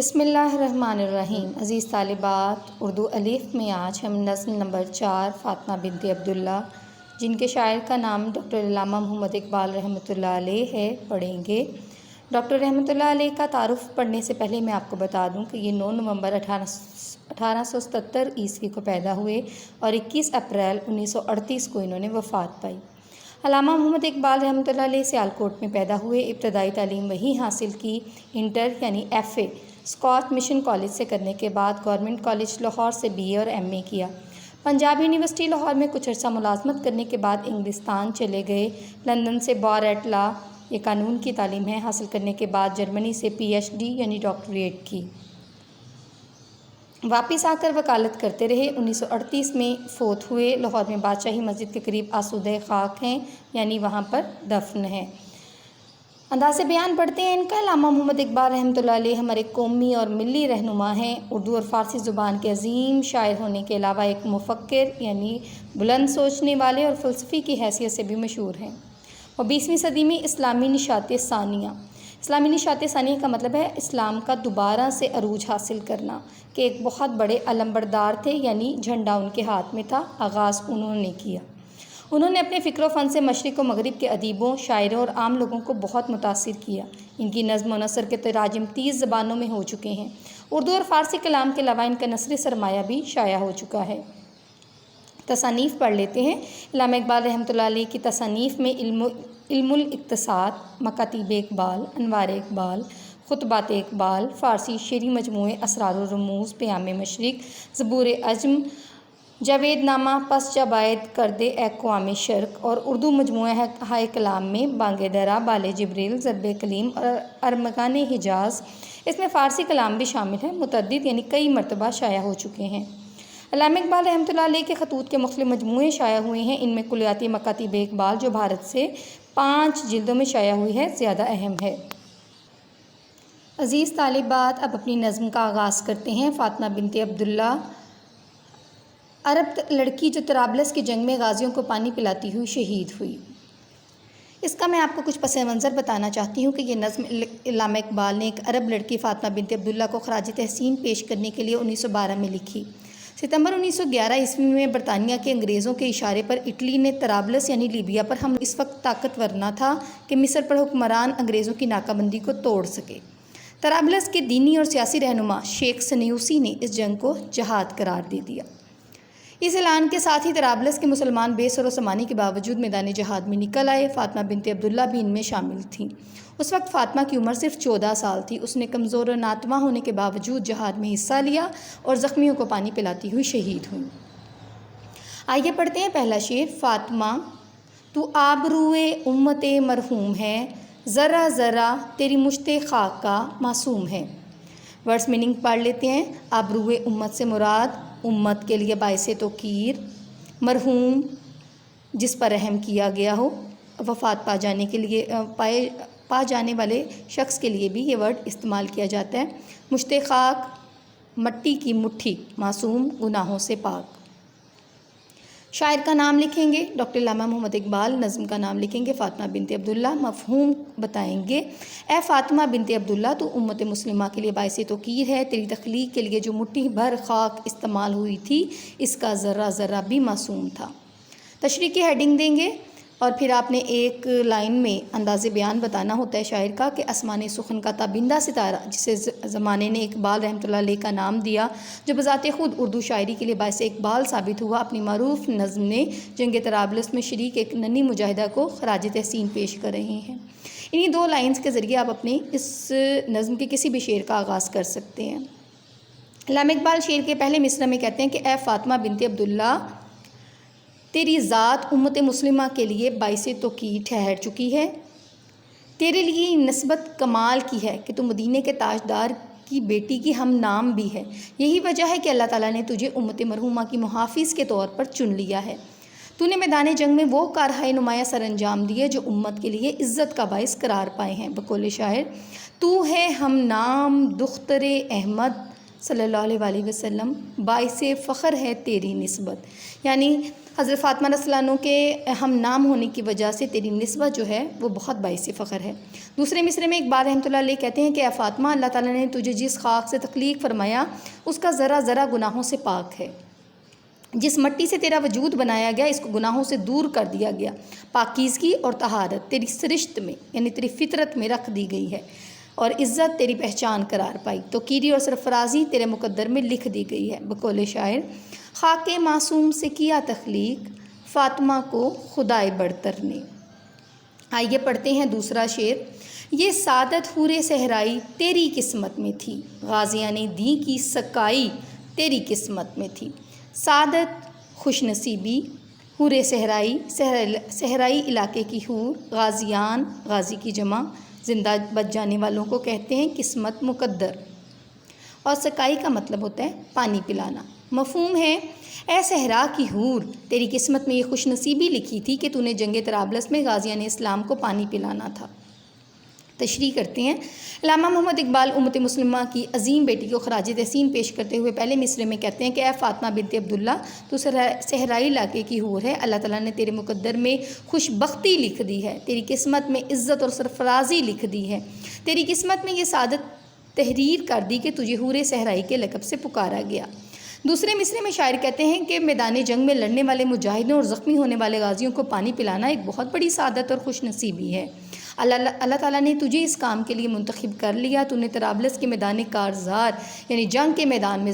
بسم اللہ الرحمن الرحیم۔ عزیز طالبات، اردو الف میں آج ہم نظم نمبر 4 فاطمہ بنت عبداللہ، جن کے شاعر کا نام ڈاکٹر علامہ محمد اقبال رحمۃ اللہ علیہ ہے، پڑھیں گے۔ ڈاکٹر رحمۃ اللہ علیہ کا تعارف پڑھنے سے پہلے میں آپ کو بتا دوں کہ یہ 9 نومبر 1877 کو پیدا ہوئے اور 21 اپریل 1938 کو انہوں نے وفات پائی۔ علامہ محمد اقبال رحمۃ اللہ علیہ سیالکوٹ میں پیدا ہوئے۔ ابتدائی تعلیم وہیں حاصل کی۔ انٹر یعنی FA اسکاٹ مشن کالج سے کرنے کے بعد گورنمنٹ کالج لاہور سے BA اور MA کیا۔ پنجاب یونیورسٹی لاہور میں کچھ عرصہ ملازمت کرنے کے بعد انگلستان چلے گئے۔ لندن سے بار ایٹ لا، یہ قانون کی تعلیم ہے، حاصل کرنے کے بعد جرمنی سے PhD یعنی ڈاکٹریٹ کی۔ واپس آ کر وکالت کرتے رہے۔ 1938 میں فوت ہوئے۔ لاہور میں بادشاہی مسجد کے قریب آسودہ خاک ہیں، یعنی وہاں پر دفن ہیں۔ انداز بیان پڑھتے ہیں ان کا۔ علامہ محمد اقبال رحمۃ اللہ علیہ ہمارے قومی اور ملی رہنما ہیں۔ اردو اور فارسی زبان کے عظیم شاعر ہونے کے علاوہ ایک مفکر یعنی بلند سوچنے والے اور فلسفی کی حیثیت سے بھی مشہور ہیں۔ وہ 20ویں صدی میں اسلامی نشاط ثانیہ کا مطلب ہے اسلام کا دوبارہ سے عروج حاصل کرنا، کہ ایک بہت بڑے علمبردار تھے، یعنی جھنڈا ان کے ہاتھ میں تھا، آغاز انہوں نے کیا۔ انہوں نے اپنے فکر و فن سے مشرق و مغرب کے ادیبوں، شاعروں اور عام لوگوں کو بہت متاثر کیا۔ ان کی نظم و نثر کے تراجم 30 زبانوں میں ہو چکے ہیں۔ اردو اور فارسی کلام کے علاوہ ان کا نثری سرمایہ بھی شائع ہو چکا ہے۔ تصانیف پڑھ لیتے ہیں۔ علامہ اقبال رحمۃ اللہ علیہ کی تصانیف میں علم الاقتصاد، مکاتیب اقبال، انوار اقبال، خطبات اقبال، فارسی شعری مجموعے اسرار و رموز، پیام مشرق، زبور عجم، جاوید نامہ، پس جابید کردے اقوام شرق اور اردو مجموعہ ہائے کلام میں بانگ درا، بال جبریل، ضرب کلیم اور ارمغان حجاز، اس میں فارسی کلام بھی شامل ہے، متعدد یعنی کئی مرتبہ شائع ہو چکے ہیں۔ علامہ اقبال رحمۃ اللہ علیہ کے خطوط کے مختلف مجموعے شائع ہوئے ہیں۔ ان میں کلیاتی مکاتیب اقبال جو بھارت سے 5 جلدوں میں شائع ہوئی ہے، زیادہ اہم ہے۔ عزیز طالبات، اب اپنی نظم کا آغاز کرتے ہیں۔ فاطمہ بنت عبداللہ، عرب لڑکی جو طرابلس کی جنگ میں غازیوں کو پانی پلاتی ہوئی شہید ہوئی۔ اس کا میں آپ کو کچھ پس منظر بتانا چاہتی ہوں کہ یہ نظم علامہ اقبال نے ایک عرب لڑکی فاطمہ بنت عبداللہ کو خراج تحسین پیش کرنے کے لیے 1912 میں لکھی۔ ستمبر 1911 میں برطانیہ کے انگریزوں کے اشارے پر اٹلی نے طرابلس یعنی لیبیا پر حملہ اس وقت طاقتور نہ تھا کہ مصر پر حکمران انگریزوں کی ناکہ بندی کو توڑ سکے۔ طرابلس کے دینی اور سیاسی رہنما شیخ سنیوسی نے اس جنگ کو جہاد قرار دے دیا۔ اس اعلان کے ساتھ ہی طرابلس کے مسلمان بے سر و سامانی کے باوجود میدان جہاد میں نکل آئے۔ فاطمہ بنت عبداللہ بھی ان میں شامل تھیں۔ اس وقت فاطمہ کی عمر صرف 14 سال تھی۔ اس نے کمزور و ناتواں ہونے کے باوجود جہاد میں حصہ لیا اور زخمیوں کو پانی پلاتی ہوئی شہید ہوئی۔ آئیے پڑھتے ہیں پہلا شعر۔ فاطمہ تو آبروئے امت مرحوم ہے، ذرہ ذرہ تیری مشت خاک کا معصوم ہے۔ ورڈز میننگ پڑھ لیتے ہیں۔ آبروئے امت سے مراد امت کے لیے باعث توقیر، مرحوم جس پر رحم کیا گیا ہو، وفات پا جانے والے شخص کے لیے بھی یہ ورڈ استعمال کیا جاتا ہے۔ مشت خاک، مٹی کی مٹھی، معصوم، گناہوں سے پاک۔ شاعر کا نام لکھیں گے ڈاکٹر علامہ محمد اقبال، نظم کا نام لکھیں گے فاطمہ بنت عبداللہ، مفہوم بتائیں گے۔ اے فاطمہ بنت عبداللہ، تو امت مسلمہ کے لیے باعث توقیر ہے۔ تیری تخلیق کے لیے جو مٹھی بھر خاک استعمال ہوئی تھی، اس کا ذرہ ذرہ بھی معصوم تھا۔ تشریح کی ہیڈنگ دیں گے اور پھر آپ نے ایک لائن میں انداز بیان بتانا ہوتا ہے شاعر کا کہ آسمان سخن کا تابندہ ستارہ، جسے زمانے نے اقبال رحمۃ اللہ علیہ کا نام دیا، جو بذات خود اردو شاعری کے لیے باعث اقبال ثابت ہوا، اپنی معروف نظم نے جنگ طرابلس میں شریک ایک ننھی مجاہدہ کو خراج تحسین پیش کر رہے ہیں۔ انہی 2 لائنز کے ذریعے آپ اپنے اس نظم کے کسی بھی شعر کا آغاز کر سکتے ہیں۔ علامہ اقبال شعر کے پہلے مصرع میں کہتے ہیں کہ اے فاطمہ بنت عبداللہ، تیری ذات امت مسلمہ کے لیے باعث توقیر ٹھہر چکی ہے۔ تیرے لیے نسبت کمال کی ہے کہ تو مدینے کے تاجدار کی بیٹی کی ہم نام بھی ہے۔ یہی وجہ ہے کہ اللہ تعالیٰ نے تجھے امت مرحومہ کی محافظ کے طور پر چن لیا ہے۔ تو نے میدان جنگ میں وہ کارہائے نمایاں سر انجام دیے جو امت کے لیے عزت کا باعث قرار پائے ہیں۔ بقول شاعر، تو ہے ہم نام دختر احمد، صلی اللہ علیہ وآلہ وسلم، باعث فخر ہے تیری نسبت، یعنی حضرت فاطمہ رضی اللہ عنہ کے ہم نام ہونے کی وجہ سے تیری نسبت جو ہے وہ بہت باعث فخر ہے۔ دوسرے مصرعے میں اقبال رحمۃ اللہ علیہ کہتے ہیں کہ اے فاطمہ، اللہ تعالیٰ نے تجھے جس خاک سے تخلیق فرمایا اس کا ذرہ ذرہ گناہوں سے پاک ہے۔ جس مٹی سے تیرا وجود بنایا گیا اس کو گناہوں سے دور کر دیا گیا۔ پاکیزگی اور طہارت تیری سرشت میں یعنی تیری فطرت میں رکھ دی گئی ہے، اور عزت تیری پہچان قرار پائی، توقیری اور سرفرازی تیرے مقدر میں لکھ دی گئی ہے۔ بقول شاعر، خاک معصوم سے کیا تخلیق، فاطمہ کو خدائے برتر نے۔ آئیے پڑھتے ہیں دوسرا شعر۔ یہ سعادت حور صحرائی تیری قسمت میں تھی، غازیاں نے دی کی سکائی تیری قسمت میں تھی۔ سعادت، خوش نصیبی، حور صحرائی، صحرائی علاقے کی حور، غازیان، غازی کی جمع، زندہ بچ جانے والوں کو کہتے ہیں، قسمت مقدر، اور سکائی کا مطلب ہوتا ہے پانی پلانا۔ مفہوم ہے، اے صحرا کی حور، تیری قسمت میں یہ خوش نصیبی لکھی تھی کہ تو نے جنگ طرابلس میں غازیان اسلام کو پانی پلانا تھا۔ تشریح کرتے ہیں، علامہ محمد اقبال امت مسلمہ کی عظیم بیٹی کو خراج تحسین پیش کرتے ہوئے پہلے مصرعے میں کہتے ہیں کہ اے فاطمہ بنت عبداللہ، تو صحرائی علاقے کی حور ہے، اللہ تعالیٰ نے تیرے مقدر میں خوش بختی لکھ دی ہے، تیری قسمت میں عزت اور سرفرازی لکھ دی ہے، تیری قسمت میں یہ سعادت تحریر کر دی کہ تجھے حور صحرائی کے لقب سے پکارا گیا۔ دوسرے مصرعے میں شاعر کہتے ہیں کہ میدان جنگ میں لڑنے والے مجاہدوں اور زخمی ہونے والے غازیوں کو پانی پلانا ایک بہت بڑی سعادت اور خوش نصیبی ہے۔ اللہ تعالیٰ نے تجھے اس کام کے لیے منتخب کر لیا، تو نے طرابلس کے میدان کارزار یعنی جنگ کے میدان میں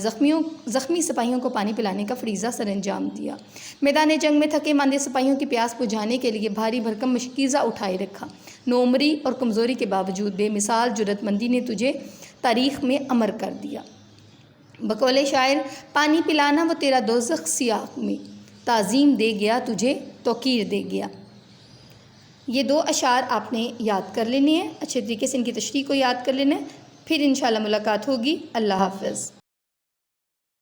زخمی سپاہیوں کو پانی پلانے کا فریضہ سر انجام دیا۔ میدان جنگ میں تھکے ماندے سپاہیوں کی پیاس بجھانے کے لیے بھاری بھرکم مشکیزہ اٹھائے رکھا۔ نوعمری اور کمزوری کے باوجود بے مثال جرأت مندی نے تجھے تاریخ میں امر کر دیا۔ بقول شاعر، پانی پلانا وہ تیرا دوزخ سیاق میں، تعظیم دے گیا تجھے توقیر دے گیا۔ یہ دو اشعار آپ نے یاد کر لینے ہیں، اچھے طریقے سے ان کی تشریح کو یاد کر لینا ہے، پھر انشاءاللہ ملاقات ہوگی۔ اللہ حافظ۔